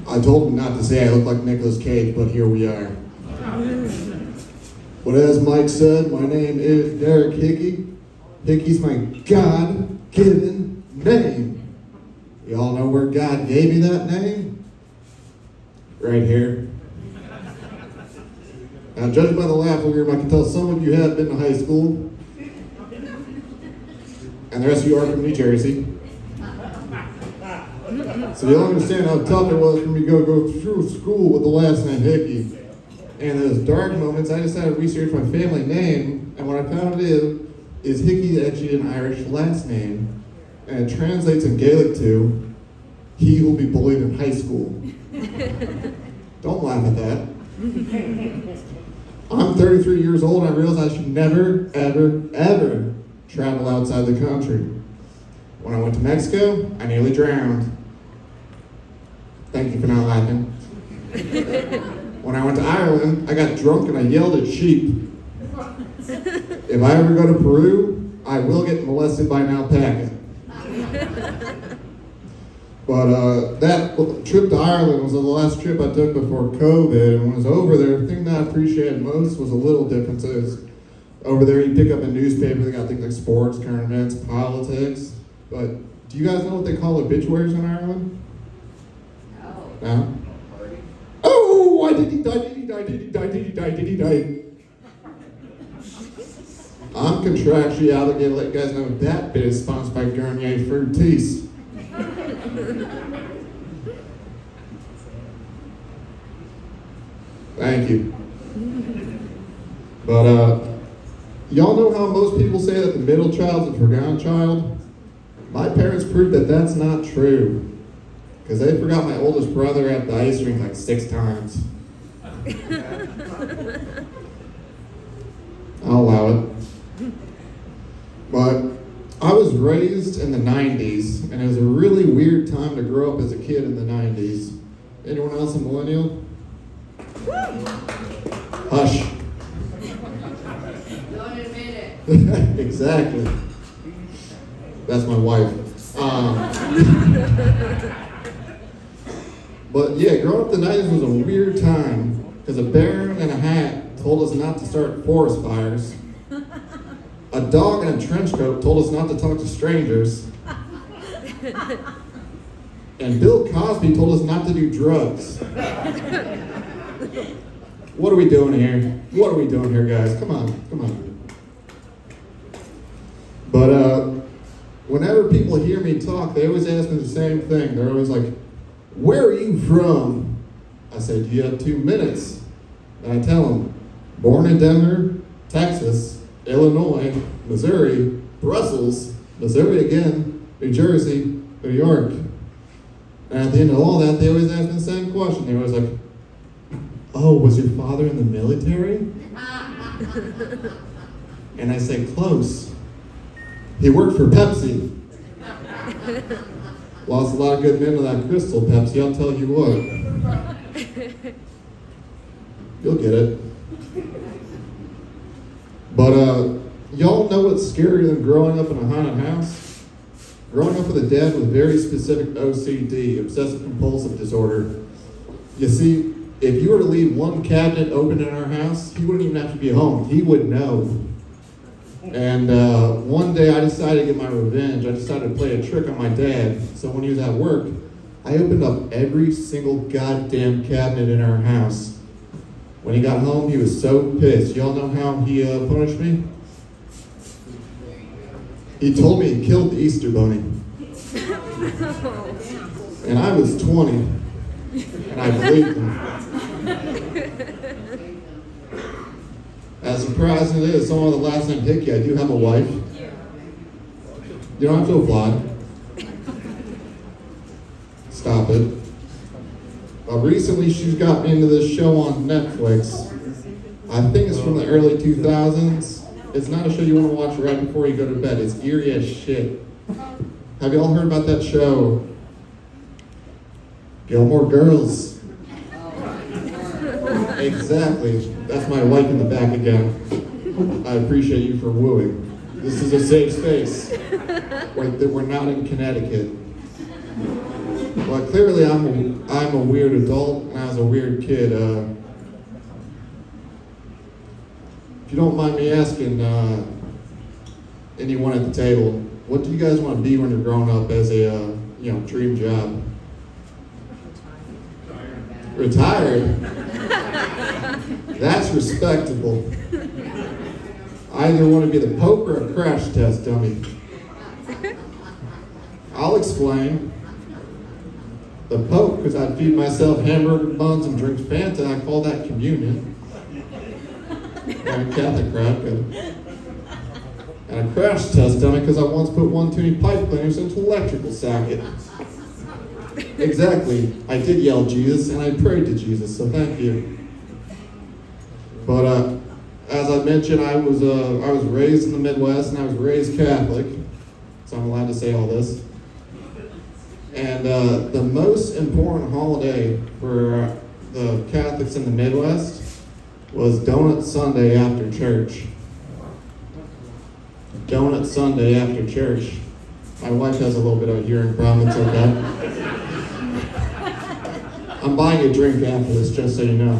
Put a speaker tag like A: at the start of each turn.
A: I told him not to say I look like Nicolas Cage, but here we are. But as Mike said, my name is Derek Hickey. Hickey's my God-given name. You all know where God gave me that name? Right here. Now, judging by the laugh room, I can tell some of you have been to high school, and the rest of you are from New Jersey. So you'll understand how tough it was for me to go through school with the last name Hickey. And in those dark moments, I decided to research my family name, and what I found is Hickey actually an Irish last name, and it translates in Gaelic to, he who will be bullied in high school. Don't laugh at that. I'm 33 years old, and I realized I should never, ever, ever travel outside the country. When I went to Mexico, I nearly drowned. Thank you for not laughing. When I went to Ireland, I got drunk and I yelled at sheep. If I ever go to Peru, I will get molested by an alpaca. But that trip to Ireland was the last trip I took before COVID, and when I was over there, the thing that I appreciated most was the little differences. Over there, you pick up a newspaper, they got things like sports, current events, politics. But do you guys know what they call obituaries in Ireland? No? Oh, I did he die, did he die, did he die, did he die, did he die? I'm contractually obligated to let you guys know that bit is sponsored by Garnier Fructis. Thank you. But y'all know how most people say that the middle child's a forgotten child? My parents proved that that's not true. Because they forgot my oldest brother at the ice rink like 6 times. I'll allow it. But I was raised in the 90s, and it was a really weird time to grow up as a kid in the 90s. Anyone else a millennial? Hush.
B: Don't admit it.
A: Exactly. That's my wife. But yeah, growing up in the 90s was a weird time because a bear in a hat told us not to start forest fires. A dog in a trench coat told us not to talk to strangers. And Bill Cosby told us not to do drugs. What are we doing here? What are we doing here, guys? Come on. But whenever people hear me talk, they always ask me the same thing. They're always like, where are you from? I say, do you have 2 minutes? And I tell them, born in Denver, Texas, Illinois, Missouri, Brussels, Missouri again, New Jersey, New York. And at the end of all that, they always ask me the same question. They're always like, oh, was your father in the military? And I say, close. He worked for Pepsi. Lost a lot of good men to that Crystal Pepsi, I'll tell you what. You'll get it. But y'all know what's scarier than growing up in a haunted house? Growing up with a dad with very specific OCD, obsessive compulsive disorder. You see, if you were to leave one cabinet open in our house, he wouldn't even have to be home. He would know. And one day I decided to get my revenge. I decided to play a trick on my dad. So when he was at work, I opened up every single goddamn cabinet in our house. When he got home, he was so pissed. Y'all know how he punished me? He told me he killed the Easter Bunny. And I was 20. And I believed him. As surprising as it is, someone with the last name Hickey, I do have a wife. You don't have to applaud. Stop it. Recently, she's got me into this show on Netflix. I think it's from the early 2000s. It's not a show you want to watch right before you go to bed. It's eerie as shit. Have you all heard about that show? Gilmore Girls. Exactly. That's my wife in the back again. I appreciate you for wooing. This is a safe space. We're not in Connecticut. Well, clearly I'm a weird adult, and I was a weird kid. If you don't mind me asking, anyone at the table, what do you guys want to be when you're growing up as a dream job? Retired. That's respectable. I either want to be the Pope or a crash test dummy. I'll explain. The Pope, because I'd feed myself hamburger buns and drink Fanta, I call that communion. I'm a Catholic crowd. And a crash test dummy because I once put one too many pipe cleaners into an electrical socket. Exactly. I did yell Jesus and I prayed to Jesus, so thank you. But as I mentioned, I was raised in the Midwest and I was raised Catholic, so I'm allowed to say all this. And the most important holiday for the Catholics in the Midwest was Donut Sunday after church. Donut Sunday after church. My wife has a little bit of a hearing problem, it's okay. I'm buying a drink after this, just so you know.